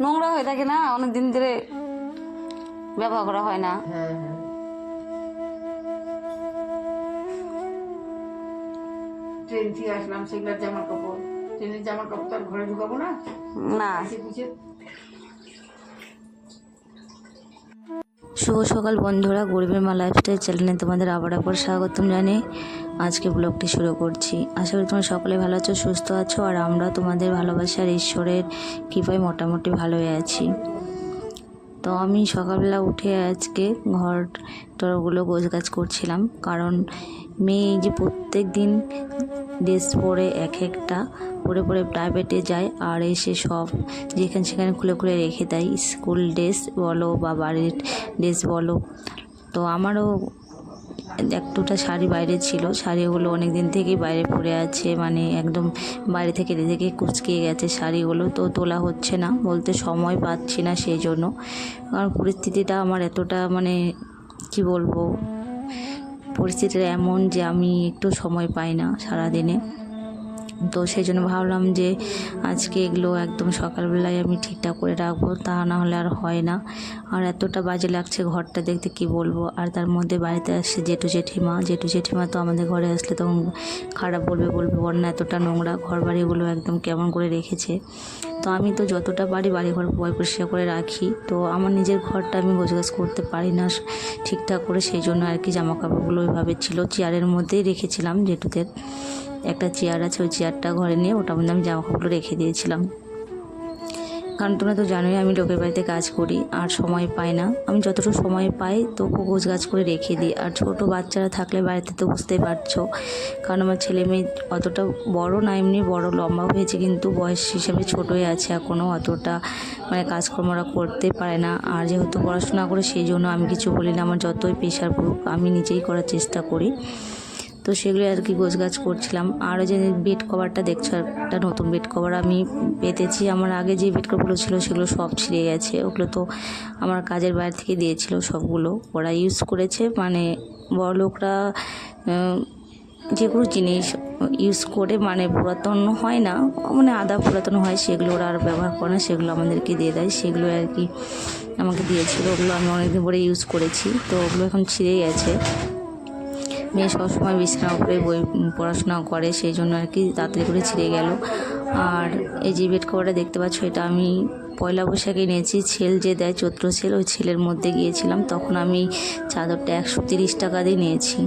নোংরা হয়ে থাকে না, অনেকদিন ধরে ব্যবহার করা হয় না। ট্রেন থেকে আসলাম, সেগুলোর জামা কাপড়, ট্রেনের জামা কাপড় তো আর ঘরে ঢুকাবো না। শুভ সকাল বন্ধুরা, গরিবের মা লাইফস্টাইল চ্যানেলে তোমাদের আবার একবার স্বাগতম জানিয়ে আজকে ব্লগটি শুরু করছি। আশা করি তোমরা সকলে ভালো আছো, সুস্থ আছো, আর আমরা তোমাদের ভালোবাসার ঈশ্বরের কৃপায় মোটামুটি ভালোই আছি। তো আমি সকালবেলা উঠে আজকে ঘর টরগুলো গোছগাছ করছিলাম, কারণ মেয়ে যে প্রত্যেক দিন ড্রেস পরে এক একটা পরে প্রাইভেটে যায় আর এসে সব যেখানে সেখানে খুলে খুলে রেখে দেয়, স্কুল ড্রেস বলো বা বাড়ির ড্রেস বলো। তো আমারও এক দুটা শাড়ি বাইরে ছিল, শাড়িগুলো অনেক দিন থেকেই বাইরে পড়ে আছে, মানে একদম বাইরে থেকে কুচকিয়ে গেছে শাড়িগুলো। তো তোলা হচ্ছে না, বলতে সময় পাচ্ছি না সেই জন্য, কারণ পরিস্থিতিটা আমার এতটা মানে কি বলবো, পরিস্থিতিটা এমন যে আমি একটু সময় পাই না সারাদিনে। তো সেই জন্য ভাবলাম যে আজকে এগুলো একদম সকালবেলায় আমি ঠিকঠাক করে রাখবো, তা না হলে আর হয় না। আর এতটা বাজে লাগছে ঘরটা দেখতে, কি বলবো। আর তার মধ্যে বাড়িতে আসছে জেঠু জেঠিমা তো আমাদের ঘরে আসলে তখন খারাপ বলবে বন্যা এতটা নোংরা, ঘর বাড়িগুলো একদম কেমন করে রেখেছে। তো আমি তো যতটা পারি বাড়িঘর পরিষ্কার করে রাখি, তো আমার নিজের ঘরটা আমি গোছগাছ করতে পারি না ঠিকঠাক করে, সেই জন্য আর কি জামা কাপড়গুলো ওইভাবে ছিল, চেয়ারের মধ্যেই রেখেছিলাম। জেঠুদের একটা চেয়ার আছে, ওই চেয়ারটা ঘরে নিয়ে ওটার মধ্যে আমি জামা কাপড় রেখে দিয়েছিলাম। কারণ তোমরা তো জানোই আমি লোকের বাড়িতে কাজ করি আর সময় পাই না। আমি যতটুকু সময় পাই তো গোছগাছ করে রেখে দিই। আর ছোটো বাচ্চারা থাকলে বাড়িতে তো বুঝতেই পারছো, কারণ আমার ছেলে মেয়ে অতটা বড় না, এমনি বড় লম্বা হয়েছে কিন্তু বয়স হিসাবে ছোটোই আছে এখনও, অতটা মানে কাজকর্মরা করতে পারে না। আর যেহেতু পড়াশোনা করে সেই জন্য আমি কিছু বলি না, আমার যতই প্রেশার পড়ুক আমি নিজেই করার চেষ্টা করি। তো সেগুলো আর কি গোছগাছ করছিলাম। আরও যে বেড কভারটা দেখছো, একটা নতুন বেড কভার আমি পেতেছি। আমার আগে যে বেড কভারগুলো ছিল সেগুলো সব ছিঁড়ে গেছে, ওগুলো তো আমার কাজের বাইরে থেকে দিয়েছিল, সবগুলো ওরা ইউজ করেছে। মানে বড় লোকরা যে কোনো জিনিস ইউজ করে মানে পুরাতন হয় না, মানে আধা পুরাতন হয়, সেগুলো ওরা আর ব্যবহার করে না, সেগুলো আমাদেরকে দিয়ে দেয়। সেগুলো আর কি আমাকে দিয়েছিল, ওগুলো আমি অনেকদিন পরে ইউজ করেছি। তো ওগুলো এখন ছিঁড়ে গেছে। মেয়ে সবসময় বিছানার উপরে বই পড়াশোনা করে, সেই জন্য আর কি তাড়াতাড়ি করে ছিঁড়ে গেল। আর এই যে বেড কভারটা দেখতে পাচ্ছ, এটা আমি পয়লা বৈশাখে নিয়েছি। ছেল যে দেয় চৈত্র ছেল, ওই ছেলের মধ্যে গিয়েছিলাম, তখন আমি চাদরটা 130 টাকা দিয়ে নিয়েছি।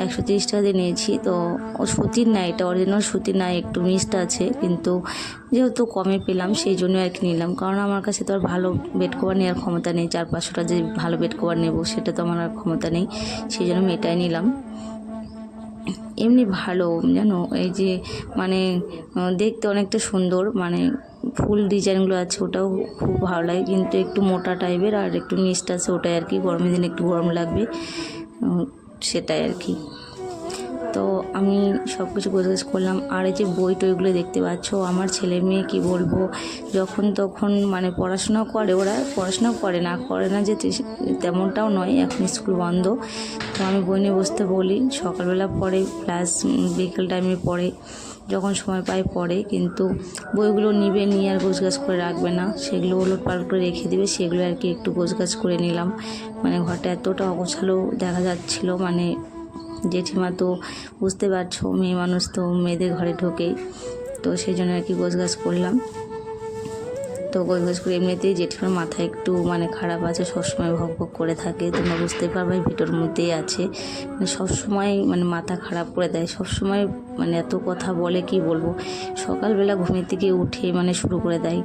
130 টাকা দিয়ে নিয়েছি। তো ও সুতির না, এটা অরিজিনাল সুতির না, একটু মিক্সড আছে, কিন্তু যেহেতু কমে পেলাম সেই জন্য আর কি নিলাম। কারণ আমার কাছে তো আর ভালো বেড কভার নেওয়ার ক্ষমতা নেই, 400-500টা যে ভালো বেড কভার নেব সেটা তো আমার আর ক্ষমতা নেই, সেই জন্য আমি এটাই নিলাম। এমনি ভালো জানো, এই যে মানে দেখতে অনেকটা সুন্দর, মানে ফুল ডিজাইনগুলো আছে, ওটাও খুব ভালো লাগে, কিন্তু একটু মোটা টাইপের আর একটু মিক্সড আছে, ওটাই আর কি গরমের দিনে একটু গরম লাগবে, সেটাই আর কি। তো আমি সব কিছু গোছগাছ করলাম। আর এই যে বই টইগুলো দেখতে পাচ্ছ, আমার ছেলে মেয়ে কি বলবো, যখন তখন মানে পড়াশোনা করে, ওরা পড়াশোনা করে না যে তেমনটাও নয়, এখন স্কুল বন্ধ। তো আমি বই নিয়ে বসতে বলি, সকালবেলা পড়ে প্লাস বিকেল টাইমে পড়ে, যখন সময় পায় পড়ে, কিন্তু বইগুলো নিয়ে আর গোছগাছ করে রাখবে না, সেগুলো ওলটপালট করে রেখে দেবে, সেগুলো আর কি একটু গোছগাছ করে নিলাম। মানে ঘরটা এতটা অগোছালো দেখা যাচ্ছিলো, মানে জেঠিমা তো বুঝতে পারছো, মেয়ে মানুষ তো মেয়েদের ঘরে ঢোকেই, তো সেই জন্য আর কি গোছগাছ করলাম। তো গোছগাছ করে এমনিতেই জেঠিমার মাথা একটু মানে খারাপ আছে, সবসময় ভক করে থাকে, তোমরা বুঝতে পারবে ভিডিওর মধ্যেই আছে, মানে সবসময় মানে মাথা খারাপ করে দেয়, সবসময় মানে এত কথা বলে কি বলবো। সকালবেলা ঘুমের থেকে উঠে মানে শুরু করে দেয়,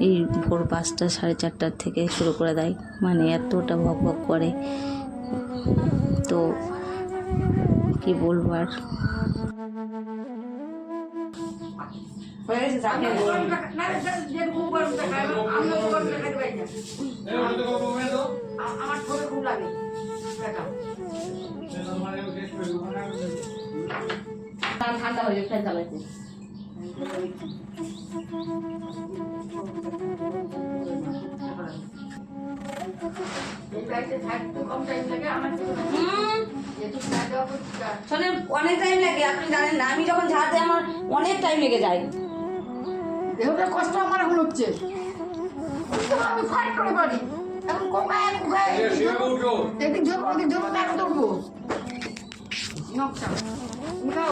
এই ভোর 5টা 4:30টার থেকে শুরু করে দেয়, মানে এতটা ভক করে, তো কি বলবো আর। ঠান্ডা হয়ে যায়, ফ্যান চালাইতে। এই বাড়িতে থাকতে কম টাইম লাগে আমার যেটুকু না দেওয়া পরিষ্কার শোনেন অনেক টাইম লাগে, আপনি জানেন না, আমি যখন ঝাড় দিই আমার অনেক টাইম লেগে যায়। দেহটা কষ্ট আমার এখন হচ্ছে, আমি ফাইট করে পারি এখন কোকায় কোকায় এদিক ঝোঁকো ওদিক ঝোঁকো তাকে ধরবো নকশা উঠাও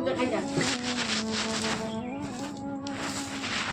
দেখাই যাচ্ছে